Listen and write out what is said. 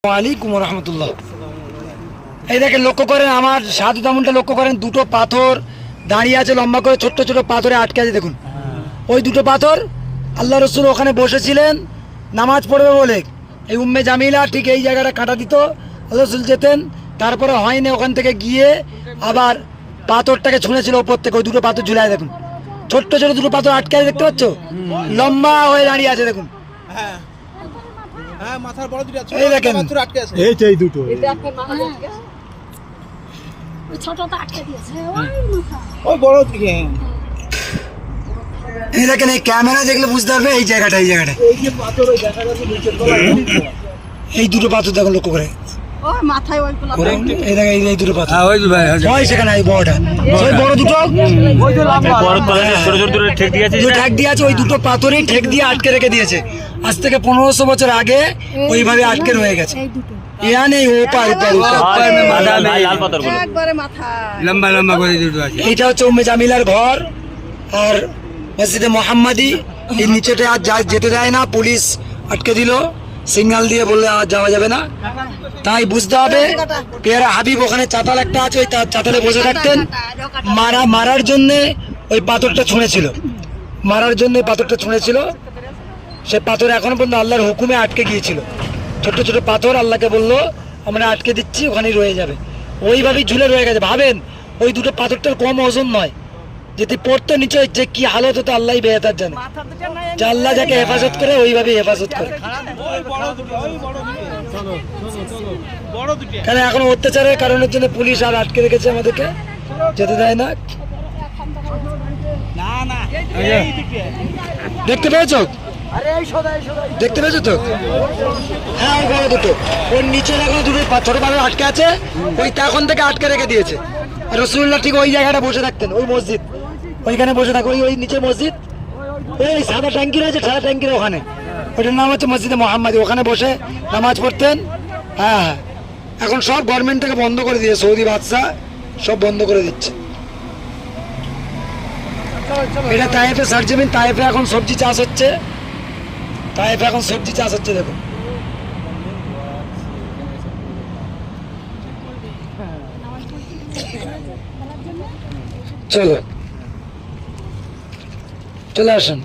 ওয়ালাইকুম রহমতুল্লাহ। এই দেখেন, লক্ষ্য করেন, আমার সাধু দামনটা লক্ষ্য করেন, দুটো পাথর দাঁড়িয়ে আছে লম্বা করে, ছোট্ট ছোট পাথরে আটকে আছে। দেখুন ওই দুটো পাথর, আল্লাহ রসুল ওখানে বসেছিলেন নামাজ পড়বে বলে। এই উম্মে জামিলা ঠিক এই জায়গাটা কাটা দিত, আল্লাহ রসুল যেতেন, তারপরে হয়নি, ওখান থেকে গিয়ে আবার পাথরটাকে ছুঁড়েছিল ওপর থেকে। ওই দুটো পাথর ঝুলায় দেখুন, ছোট্ট ছোট দুটো পাথর আটকে আছে, দেখতে পাচ্ছ, লম্বা হয়ে দাঁড়িয়ে আছে। দেখুন এই দেখেন, এই দুটো এই দেখেন, এই ক্যামেরা দেখলে বুঝতে পারবে এই জায়গাটা, এই জায়গাটা, এই দুটো পাথর দেখুন, লক্ষ্য করে এই দেখেন, এই দুটো পাথর সেখানে বড়টা, ওই বড় দুটো ঠেক দিয়ে আছে, ওই দুটো পাথরই ঠেক দিয়ে আটকে রেখে দিয়েছে। আজ থেকে 1500 বছর আগে ওইভাবে আটকে রয়ে গেছে। এইটা হচ্ছে উম্মে জামিলার ঘর আর মসজিদে মোহাম্মদী। এর নিচেটা আর যেতে দেয় না, পুলিশ আটকে দিল, সিগন্যাল দিয়ে বললে আর যাওয়া যাবে না। তাই বুঝতে হবে, পেয়ারা হাবিব ওখানে চাতাল একটা আছে, ওই চাতালে বসে থাকতেন। মারার জন্যে ওই পাথরটা ছুঁড়েছিল, মারার জন্য পাথরটা ছুঁড়েছিল। সে পাথর এখনো পর্যন্ত আল্লাহর হুকুমে আটকে গিয়েছিল। ছোট ছোট পাথর আল্লাহকে বললো আমরা আটকে দিচ্ছি, ওখানেই রয়ে যাবে, ওইভাবেই ঝুলে রয়ে গেছে। ভাবেন, ওই দুটো পাথরটার কম ওজন নয়, যদি পড়তো নিচে যে কি হালত হতো আল্লাহ বেহতার জানে। আল্লাহ যাকে হেফাজত করে ওইভাবেই হেফাজত করে। কারণ এখন অত্যাচারের কারণের জন্য পুলিশ আর আটকে রেখেছে, আমাদেরকে যেতে দেয় না। দেখতে পেয়েছো, দেখতে পেয়েছো তো? হ্যাঁ, ওই বড় দুটো, ওর নিচে এখন দুটো ছোট পাথর আটকে আছে, ওই তখন থেকে আটকে রেখে দিয়েছে। রসুল্লাহ ঠিক ওই জায়গাটা বসে থাকতেন, ওই মসজিদ, ওইখানে বসে থাকো, ওই নিচের মসজিদ, এই সাদা ট্যাঙ্কি রয়েছে, সাদা ট্যাঙ্কির ওখানে, ওইটার নাম হচ্ছে মসজিদে মোহাম্মদী। ওখানে বসে নামাজ পড়তেন। হ্যাঁ হ্যাঁ, এখন সব গভর্নমেন্ট থেকে বন্ধ করে দিয়েছে, সৌদি বাদশা সব বন্ধ করে দিচ্ছে। এটা তাইফে সরজমিন, তাইফে এখন সবজি চাষ হচ্ছে, তাইফে এখন সবজি চাষ হচ্ছে। দেখুন চলো চলে আসুন।